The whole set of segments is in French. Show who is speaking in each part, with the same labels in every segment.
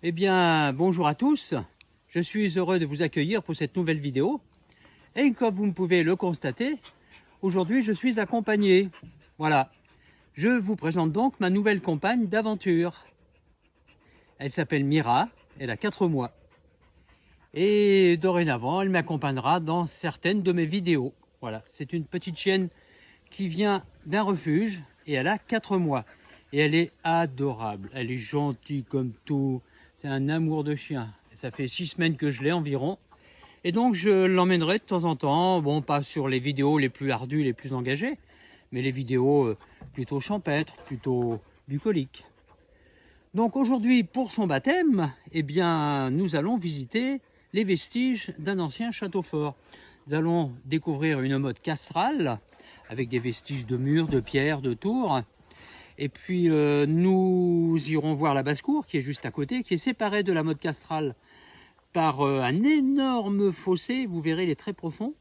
Speaker 1: Eh bien, bonjour à tous. Je suis heureux de vous accueillir pour cette nouvelle vidéo. Et comme vous pouvez le constater, aujourd'hui je suis accompagné. Voilà. Je vous présente donc ma nouvelle compagne d'aventure. Elle s'appelle Mira, elle a 4 mois. Et dorénavant, elle m'accompagnera dans certaines de mes vidéos. Voilà, c'est une petite chienne qui vient d'un refuge et elle a 4 mois. Et elle est adorable, elle est gentille comme tout. C'est un amour de chien. Ça fait 6 semaines que je l'ai environ. Et donc je l'emmènerai de temps en temps, bon pas sur les vidéos les plus ardues, les plus engagées, mais les vidéos plutôt champêtres, plutôt bucoliques. Donc aujourd'hui pour son baptême, eh bien nous allons visiter les vestiges d'un ancien château fort. Nous allons découvrir une motte castrale avec des vestiges de murs, de pierres, de tours. Et puis nous irons voir la basse-cour qui est juste à côté, qui est séparée de la motte castrale par un énorme fossé, vous verrez il est très profond.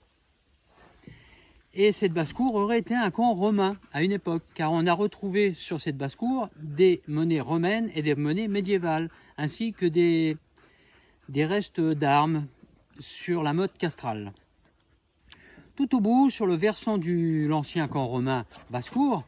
Speaker 1: Et cette basse-cour aurait été un camp romain à une époque, car on a retrouvé sur cette basse-cour des monnaies romaines et des monnaies médiévales, ainsi que des restes d'armes sur la motte castrale. Tout au bout, sur le versant de l'ancien camp romain basse-cour,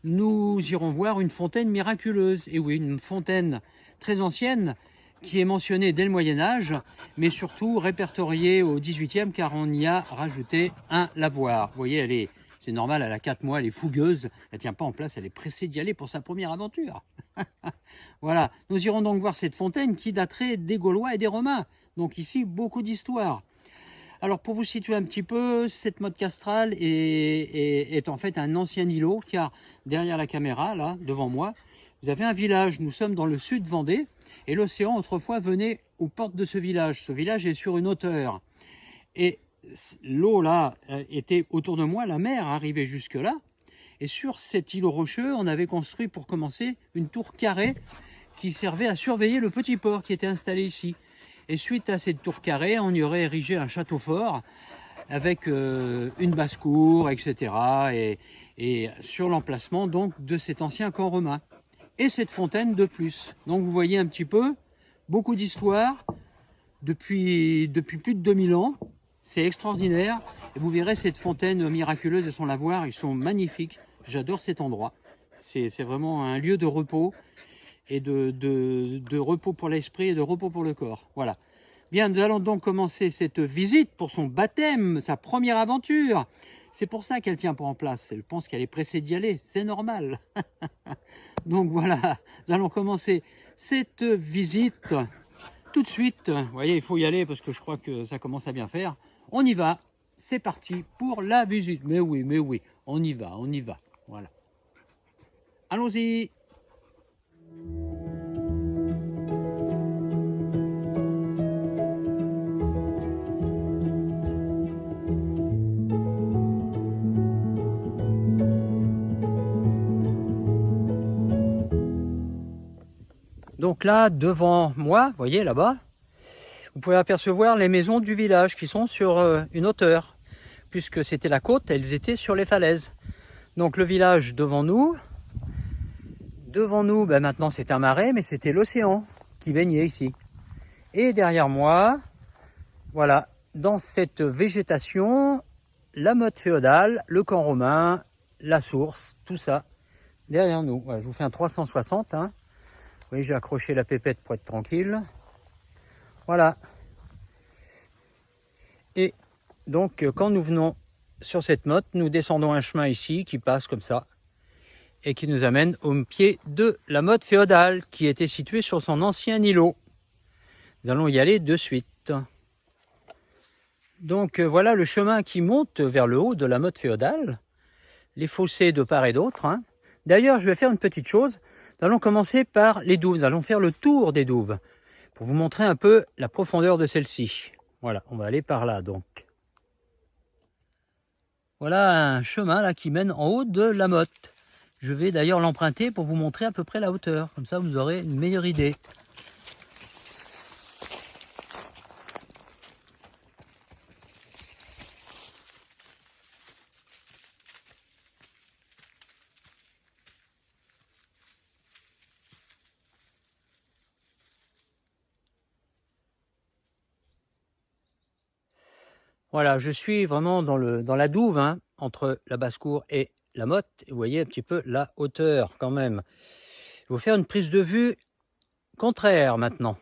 Speaker 1: nous irons voir une fontaine miraculeuse. Et oui, une fontaine très ancienne, qui est mentionnée dès le Moyen-Âge, mais surtout répertoriée au XVIIIe, car on y a rajouté un lavoir. Vous voyez, c'est normal, elle a 4 mois, elle est fougueuse, elle ne tient pas en place, elle est pressée d'y aller pour sa première aventure. Voilà, nous irons donc voir cette fontaine qui daterait des Gaulois et des Romains. Donc ici, beaucoup d'histoire. Alors pour vous situer un petit peu, cette motte castrale est en fait un ancien îlot, car derrière la caméra, là, devant moi, vous avez un village. Nous sommes dans le sud Vendée, et l'océan autrefois venait aux portes de ce village. Ce village est sur une hauteur. Et l'eau là était autour de moi, la mer arrivait jusque là. Et sur cet îlot rocheux, on avait construit pour commencer une tour carrée qui servait à surveiller le petit port qui était installé ici. Et suite à cette tour carrée, on y aurait érigé un château fort avec une basse-cour, etc. Et sur l'emplacement donc de cet ancien camp romain. Et cette fontaine de plus. Donc vous voyez un petit peu, beaucoup d'histoire depuis plus de 2000 ans. C'est extraordinaire. Et vous verrez cette fontaine miraculeuse et son lavoir, ils sont magnifiques. J'adore cet endroit. C'est vraiment un lieu de repos et de repos pour l'esprit et de repos pour le corps. Voilà. Bien, nous allons donc commencer cette visite pour son baptême, sa première aventure. C'est pour ça qu'elle ne tient pas en place. Elle pense qu'elle est pressée d'y aller. C'est normal. Donc voilà, nous allons commencer cette visite tout de suite. Vous voyez, il faut y aller parce que je crois que ça commence à bien faire. On y va. C'est parti pour la visite. Mais oui, on y va. Voilà. Allons-y. Donc là, devant moi, vous voyez là-bas, vous pouvez apercevoir les maisons du village qui sont sur une hauteur. Puisque c'était la côte, elles étaient sur les falaises. Donc le village devant nous, ben maintenant c'est un marais, mais c'était l'océan qui baignait ici. Et derrière moi, voilà, dans cette végétation, la motte féodale, le camp romain, la source, tout ça, derrière nous. Voilà, je vous fais un 360, hein. Vous voyez, j'ai accroché la pépette pour être tranquille. Voilà. Et donc, quand nous venons sur cette motte, nous descendons un chemin ici qui passe comme ça et qui nous amène au pied de la motte féodale qui était située sur son ancien îlot. Nous allons y aller de suite. Donc, voilà le chemin qui monte vers le haut de la motte féodale. Les fossés de part et d'autre, hein. D'ailleurs, je vais faire une petite chose. Nous allons commencer par les douves. Nous allons faire le tour des douves pour vous montrer un peu la profondeur de celle-ci. Voilà, on va aller par là donc. Voilà un chemin là qui mène en haut de la motte. Je vais d'ailleurs l'emprunter pour vous montrer à peu près la hauteur. Comme ça, vous aurez une meilleure idée. Voilà, je suis vraiment dans la douve, hein, entre la basse-cour et la motte. Et vous voyez un petit peu la hauteur quand même. Je vais vous faire une prise de vue contraire maintenant.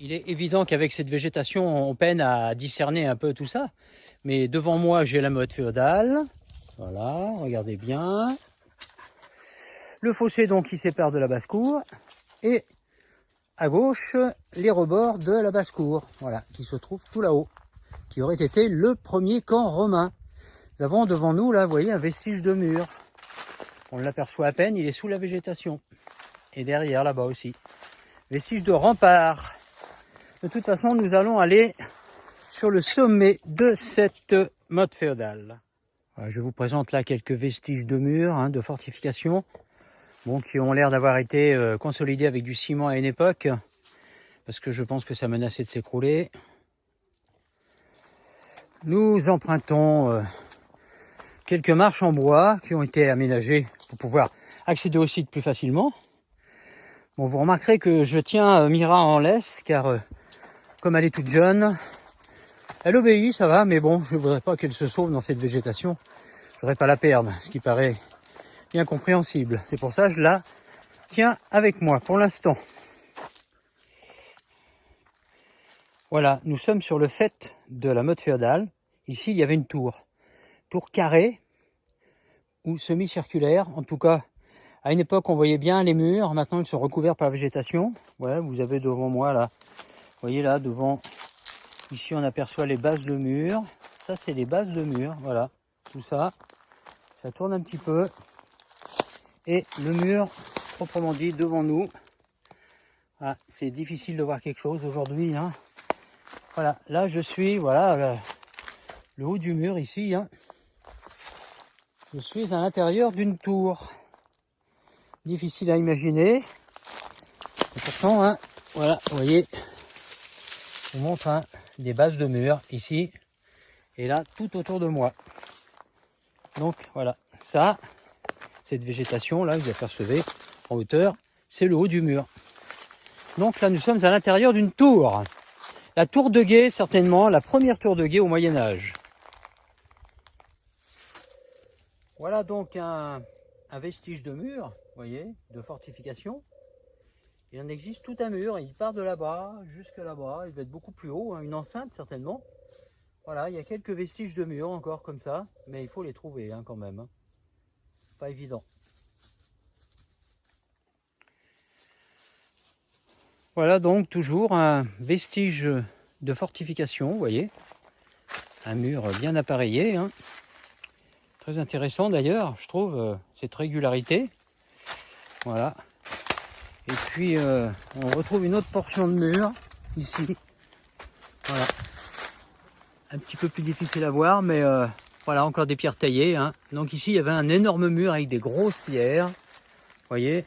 Speaker 1: Il est évident qu'avec cette végétation, on peine à discerner un peu tout ça. Mais devant moi, j'ai la motte féodale. Voilà, regardez bien. Le fossé donc qui sépare de la basse-cour. Et à gauche, les rebords de la basse-cour. Voilà, qui se trouve tout là-haut. Qui aurait été le premier camp romain. Nous avons devant nous, là, vous voyez, un vestige de mur. On l'aperçoit à peine, il est sous la végétation. Et derrière, là-bas aussi. Vestige de rempart. De toute façon, nous allons aller sur le sommet de cette motte féodale. Voilà, je vous présente là quelques vestiges de murs, hein, de fortifications, bon, qui ont l'air d'avoir été consolidés avec du ciment à une époque, parce que je pense que ça menaçait de s'écrouler. Nous empruntons quelques marches en bois qui ont été aménagées pour pouvoir accéder au site plus facilement. Bon, vous remarquerez que je tiens Mira en laisse, car comme elle est toute jeune, elle obéit, ça va, mais bon, je ne voudrais pas qu'elle se sauve dans cette végétation. Je ne voudrais pas la perdre, ce qui paraît bien compréhensible. C'est pour ça que je la tiens avec moi pour l'instant. Voilà, nous sommes sur le faîte de la motte féodale. Ici, il y avait une tour carrée ou semi-circulaire. En tout cas, à une époque, on voyait bien les murs. Maintenant, ils sont recouverts par la végétation. Voilà, vous avez devant moi, là, vous voyez là, devant. Ici, on aperçoit les bases de murs. Ça, c'est des bases de murs. Voilà, tout ça. Ça tourne un petit peu. Et le mur, proprement dit, devant nous. Ah, c'est difficile de voir quelque chose aujourd'hui. Hein. Voilà, là, je suis, voilà, le haut du mur ici. Hein. Je suis à l'intérieur d'une tour. Difficile à imaginer. Et pourtant, hein, voilà, vous voyez, je vous montre hein, des bases de murs ici. Et là, tout autour de moi. Donc voilà, ça, cette végétation là, vous apercevez en hauteur, c'est le haut du mur. Donc là, nous sommes à l'intérieur d'une tour. La tour de guet, certainement, la première tour de guet au Moyen-Âge. Voilà donc un vestige de mur, vous voyez, de fortification. Il en existe tout un mur, il part de là-bas jusque là-bas, il va être beaucoup plus haut, hein, une enceinte certainement. Voilà, il y a quelques vestiges de murs encore comme ça, mais il faut les trouver hein, quand même. Hein. Pas évident. Voilà donc toujours un vestige de fortification, vous voyez. Un mur bien appareillé. Hein. Très intéressant d'ailleurs, je trouve, cette régularité. Voilà. Et puis on retrouve une autre portion de mur ici. Voilà. Un petit peu plus difficile à voir, mais voilà, encore des pierres taillées. Hein. Donc ici, il y avait un énorme mur avec des grosses pierres. Vous voyez,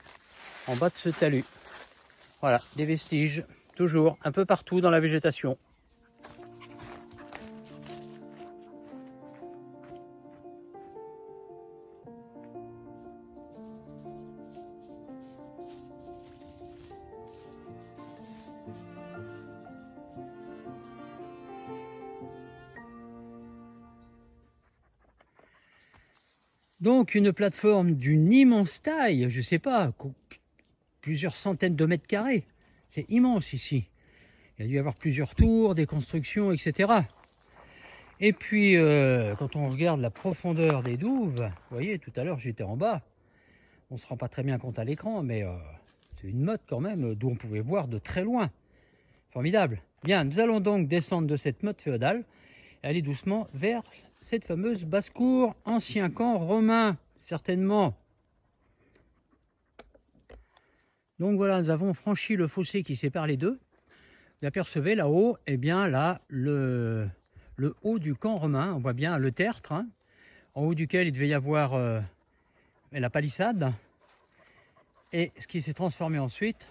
Speaker 1: en bas de ce talus. Voilà, des vestiges, toujours, un peu partout dans la végétation. Donc une plateforme d'une immense taille, je ne sais pas, plusieurs centaines de mètres carrés. C'est immense ici. Il y a dû y avoir plusieurs tours, des constructions, etc. Et puis, quand on regarde la profondeur des douves, vous voyez, tout à l'heure j'étais en bas. On ne se rend pas très bien compte à l'écran, mais c'est une motte quand même, d'où on pouvait voir de très loin. Formidable. Bien, nous allons donc descendre de cette motte féodale et aller doucement vers cette fameuse basse-cour, ancien camp romain, certainement. Donc voilà, nous avons franchi le fossé qui sépare les deux. Vous apercevez là-haut, eh bien là, le haut du camp romain, on voit bien le tertre, hein, en haut duquel il devait y avoir la palissade, et ce qui s'est transformé ensuite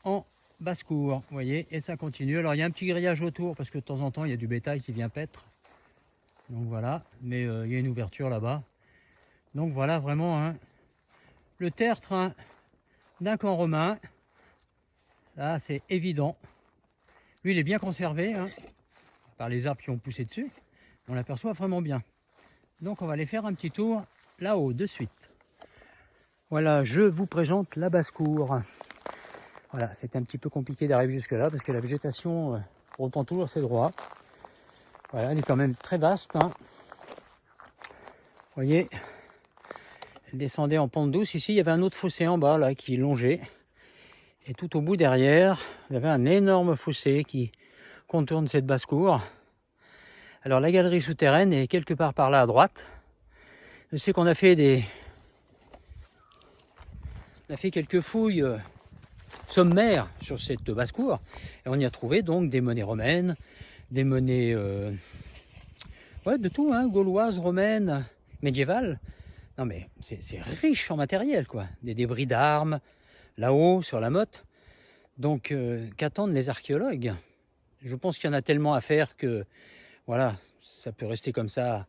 Speaker 1: en basse-cour, vous voyez, et ça continue. Alors il y a un petit grillage autour, parce que de temps en temps, il y a du bétail qui vient paître. Donc voilà, mais il y a une ouverture là-bas. Donc voilà vraiment hein, le tertre hein, d'un camp romain. Là c'est évident. Lui il est bien conservé hein, par les arbres qui ont poussé dessus. On l'aperçoit vraiment bien. Donc on va aller faire un petit tour là-haut de suite. Voilà, je vous présente la basse-cour. Voilà, c'est un petit peu compliqué d'arriver jusque là parce que la végétation reprend toujours ses droits. Voilà, elle est quand même très vaste. Hein. Vous voyez, elle descendait en pente douce. Ici, il y avait un autre fossé en bas là qui longeait. Et tout au bout derrière, il y avait un énorme fossé qui contourne cette basse-cour. Alors la galerie souterraine est quelque part par là à droite. Je sais qu'on a fait quelques fouilles sommaires sur cette basse-cour. Et on y a trouvé donc des monnaies romaines, des monnaies ouais, de tout, hein, gauloises, romaines, médiévales. Non mais c'est riche en matériel, quoi. Des débris d'armes, là-haut, sur la motte. Donc, qu'attendent les archéologues? Je pense qu'il y en a tellement à faire que, voilà, ça peut rester comme ça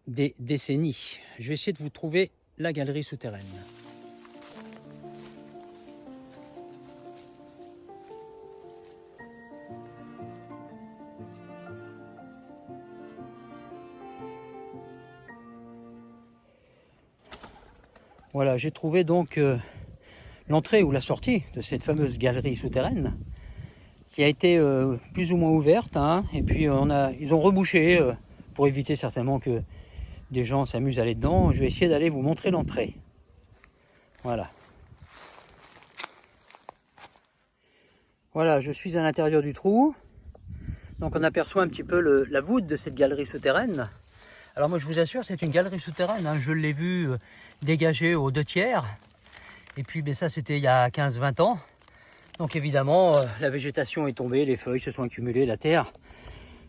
Speaker 1: des décennies. Je vais essayer de vous trouver la galerie souterraine. Voilà, j'ai trouvé donc l'entrée ou la sortie de cette fameuse galerie souterraine qui a été plus ou moins ouverte. Hein, et puis ils ont rebouché pour éviter certainement que des gens s'amusent à aller dedans. Je vais essayer d'aller vous montrer l'entrée. Voilà. Voilà, je suis à l'intérieur du trou. Donc on aperçoit un petit peu la voûte de cette galerie souterraine. Alors moi je vous assure, c'est une galerie souterraine. Hein, je l'ai vue dégagée aux 2/3. Et puis ben, ça c'était il y a 15-20 ans. Donc évidemment, la végétation est tombée, les feuilles se sont accumulées, la terre.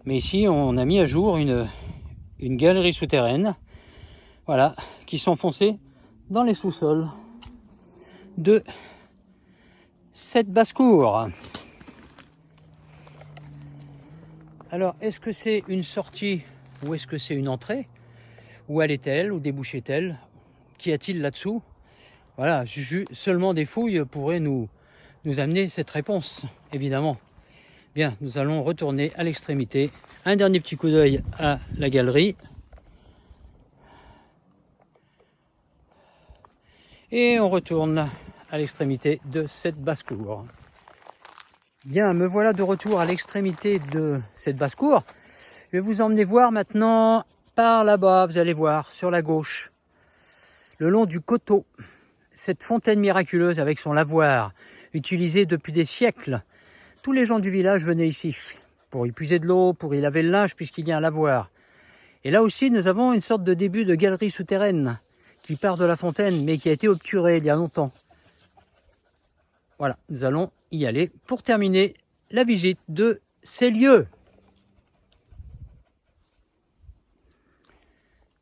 Speaker 1: Mais ici, on a mis à jour une galerie souterraine, voilà, qui s'enfonçait dans les sous-sols de cette basse-cour. Alors, est-ce que c'est une sortie ou est-ce que c'est une entrée? Où allait-elle? Où débouchait-elle? Qu'y a-t-il là-dessous? Voilà, seulement des fouilles pourraient nous amener cette réponse, évidemment. Bien, nous allons retourner à l'extrémité. Un dernier petit coup d'œil à la galerie. Et on retourne à l'extrémité de cette basse-cour. Bien, me voilà de retour à l'extrémité de cette basse-cour. Je vais vous emmener voir maintenant par là-bas, vous allez voir, sur la gauche, le long du coteau, cette fontaine miraculeuse avec son lavoir, utilisée depuis des siècles. Tous les gens du village venaient ici pour y puiser de l'eau, pour y laver le linge, puisqu'il y a un lavoir. Et là aussi, nous avons une sorte de début de galerie souterraine qui part de la fontaine, mais qui a été obturée il y a longtemps. Voilà, nous allons y aller pour terminer la visite de ces lieux.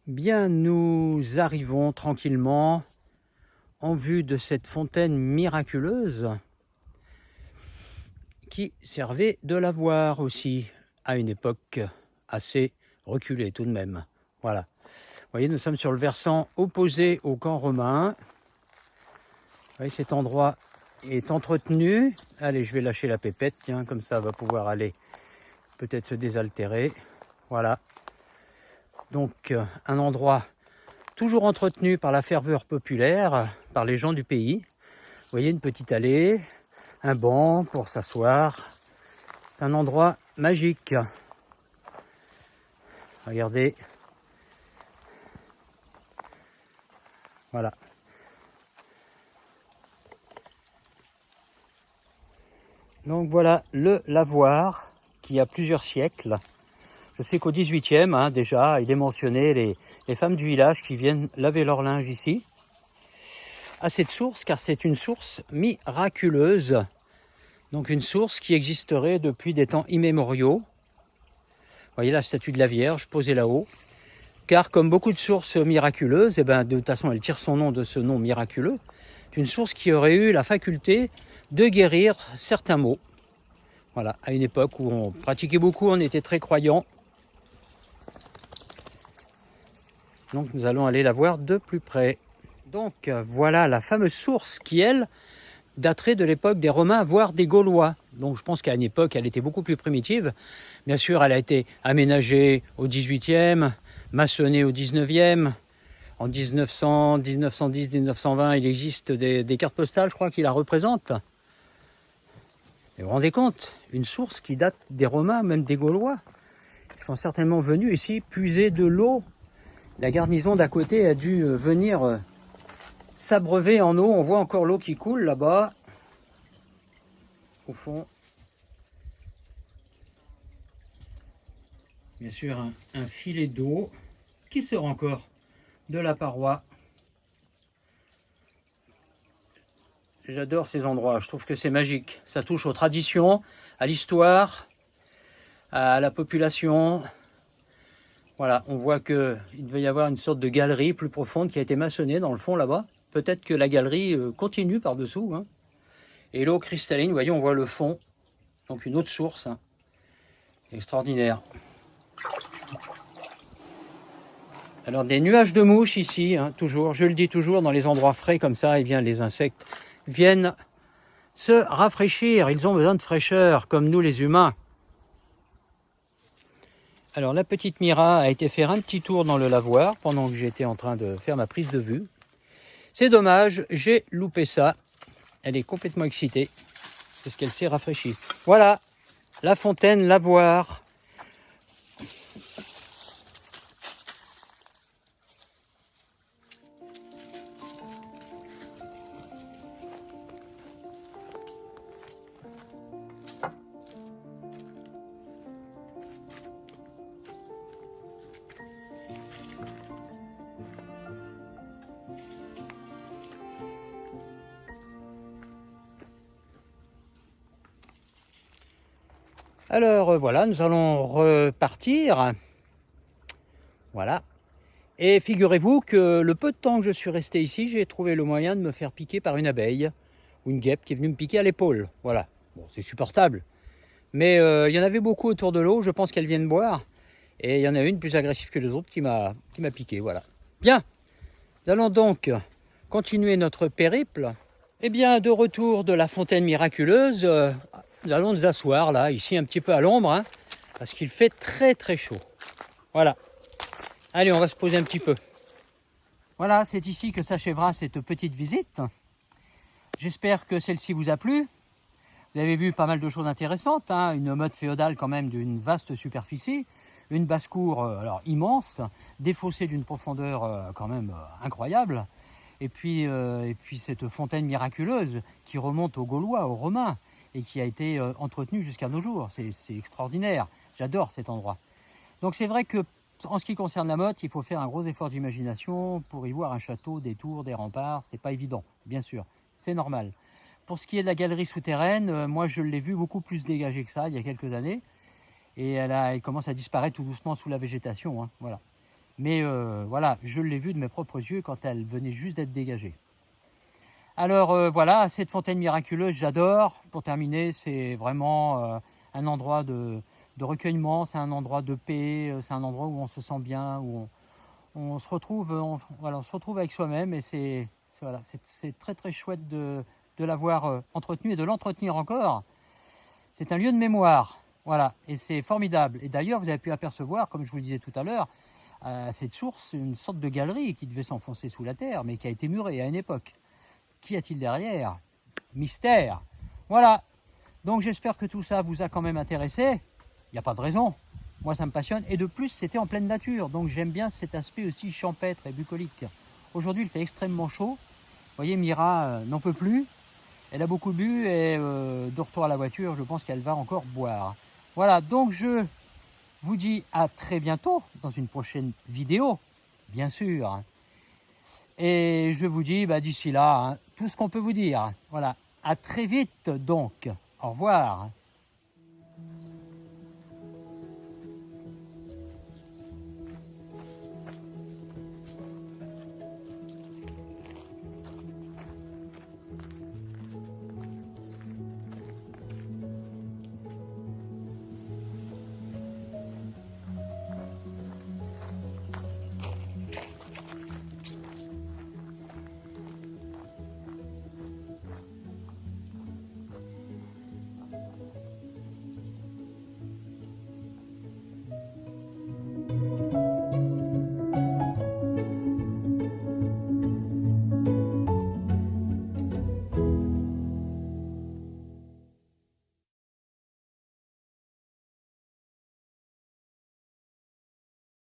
Speaker 1: Bien, nous arrivons tranquillement en vue de cette fontaine miraculeuse qui servait de lavoir aussi à une époque assez reculée tout de même. Voilà. Vous voyez, nous sommes sur le versant opposé au camp romain. Vous voyez, cet endroit est entretenu. Allez, je vais lâcher la pépette, tiens, comme ça, va pouvoir aller peut-être se désaltérer. Voilà. Donc, un endroit toujours entretenu par la ferveur populaire, par les gens du pays. Vous voyez, une petite allée, un banc pour s'asseoir. C'est un endroit magique. Regardez. Voilà. Donc voilà le lavoir qui a plusieurs siècles. Je sais qu'au 18e, hein, déjà, il est mentionné les femmes du village qui viennent laver leur linge ici. À cette source, car c'est une source miraculeuse. Donc une source qui existerait depuis des temps immémoriaux. Vous voyez la statue de la Vierge posée là-haut. Car comme beaucoup de sources miraculeuses, eh ben, de toute façon elle tire son nom de ce nom miraculeux, c'est une source qui aurait eu la faculté de guérir certains maux. Voilà, à une époque où on pratiquait beaucoup, on était très croyants. Donc nous allons aller la voir de plus près. Donc voilà la fameuse source qui, elle, daterait de l'époque des Romains, voire des Gaulois. Donc je pense qu'à une époque, elle était beaucoup plus primitive. Bien sûr, elle a été aménagée au XVIIIe, maçonnée au XIXe. En 1900, 1910, 1920, il existe des cartes postales, je crois, qui la représentent. Et vous vous rendez compte, une source qui date des Romains, même des Gaulois. Ils sont certainement venus ici puiser de l'eau. La garnison d'à côté a dû venir s'abreuver en eau. On voit encore l'eau qui coule là-bas, au fond. Bien sûr, un filet d'eau qui sort encore de la paroi. J'adore ces endroits, je trouve que c'est magique. Ça touche aux traditions, à l'histoire, à la population. Voilà, on voit qu'il devait y avoir une sorte de galerie plus profonde qui a été maçonnée dans le fond là-bas. Peut-être que la galerie continue par-dessous. Hein. Et l'eau cristalline, vous voyez, on voit le fond. Donc une autre source. Hein. Extraordinaire. Alors des nuages de mouches ici, hein, toujours. Je le dis toujours, dans les endroits frais comme ça, eh bien, les insectes viennent se rafraîchir. Ils ont besoin de fraîcheur, comme nous les humains. Alors la petite Mira a été faire un petit tour dans le lavoir pendant que j'étais en train de faire ma prise de vue. C'est dommage, j'ai loupé ça. Elle est complètement excitée parce qu'elle s'est rafraîchie. Voilà, la fontaine lavoir. Alors voilà, nous allons repartir. Voilà. Et figurez-vous que le peu de temps que je suis resté ici, j'ai trouvé le moyen de me faire piquer par une abeille ou une guêpe qui est venue me piquer à l'épaule. Voilà. Bon, c'est supportable. Mais il y en avait beaucoup autour de l'eau, je pense qu'elles viennent boire. Et il y en a une plus agressive que les autres qui m'a piqué. Voilà. Bien. Nous allons donc continuer notre périple. Eh bien, de retour de la fontaine miraculeuse, nous allons nous asseoir là, ici un petit peu à l'ombre, hein, parce qu'il fait très très chaud. Voilà. Allez, on va se poser un petit peu. Voilà, c'est ici que s'achèvera cette petite visite. J'espère que celle-ci vous a plu. Vous avez vu pas mal de choses intéressantes, hein, une motte féodale quand même d'une vaste superficie, une basse-cour alors immense, défaussée d'une profondeur quand même incroyable, et puis cette fontaine miraculeuse qui remonte aux Gaulois, aux Romains, et qui a été entretenue jusqu'à nos jours. C'est extraordinaire, j'adore cet endroit. Donc c'est vrai que en ce qui concerne la motte, il faut faire un gros effort d'imagination pour y voir un château, des tours, des remparts, c'est pas évident, bien sûr, c'est normal. Pour ce qui est de la galerie souterraine, moi je l'ai vue beaucoup plus dégagée que ça il y a quelques années, et elle commence à disparaître tout doucement sous la végétation, hein, voilà. Mais voilà, je l'ai vue de mes propres yeux quand elle venait juste d'être dégagée. Alors voilà, cette fontaine miraculeuse, j'adore. Pour terminer, c'est vraiment un endroit de recueillement, c'est un endroit de paix, c'est un endroit où on se sent bien, où on se retrouve, on se retrouve avec soi-même, et c'est très très chouette de l'avoir entretenu et de l'entretenir encore. C'est un lieu de mémoire, voilà, et c'est formidable. Et d'ailleurs, vous avez pu apercevoir, comme je vous le disais tout à l'heure, cette source, une sorte de galerie qui devait s'enfoncer sous la terre, mais qui a été murée à une époque. Qu'y a-t-il derrière? Mystère. Voilà. Donc j'espère que tout ça vous a quand même intéressé. Il n'y a pas de raison. Moi, ça me passionne. Et de plus, c'était en pleine nature. Donc j'aime bien cet aspect aussi champêtre et bucolique. Aujourd'hui, il fait extrêmement chaud. Vous voyez, Mira n'en peut plus. Elle a beaucoup bu et de retour à la voiture, je pense qu'elle va encore boire. Voilà, donc je vous dis à très bientôt dans une prochaine vidéo, bien sûr. Et je vous dis d'ici là, hein, tout ce qu'on peut vous dire. Voilà, à très vite donc. Au revoir.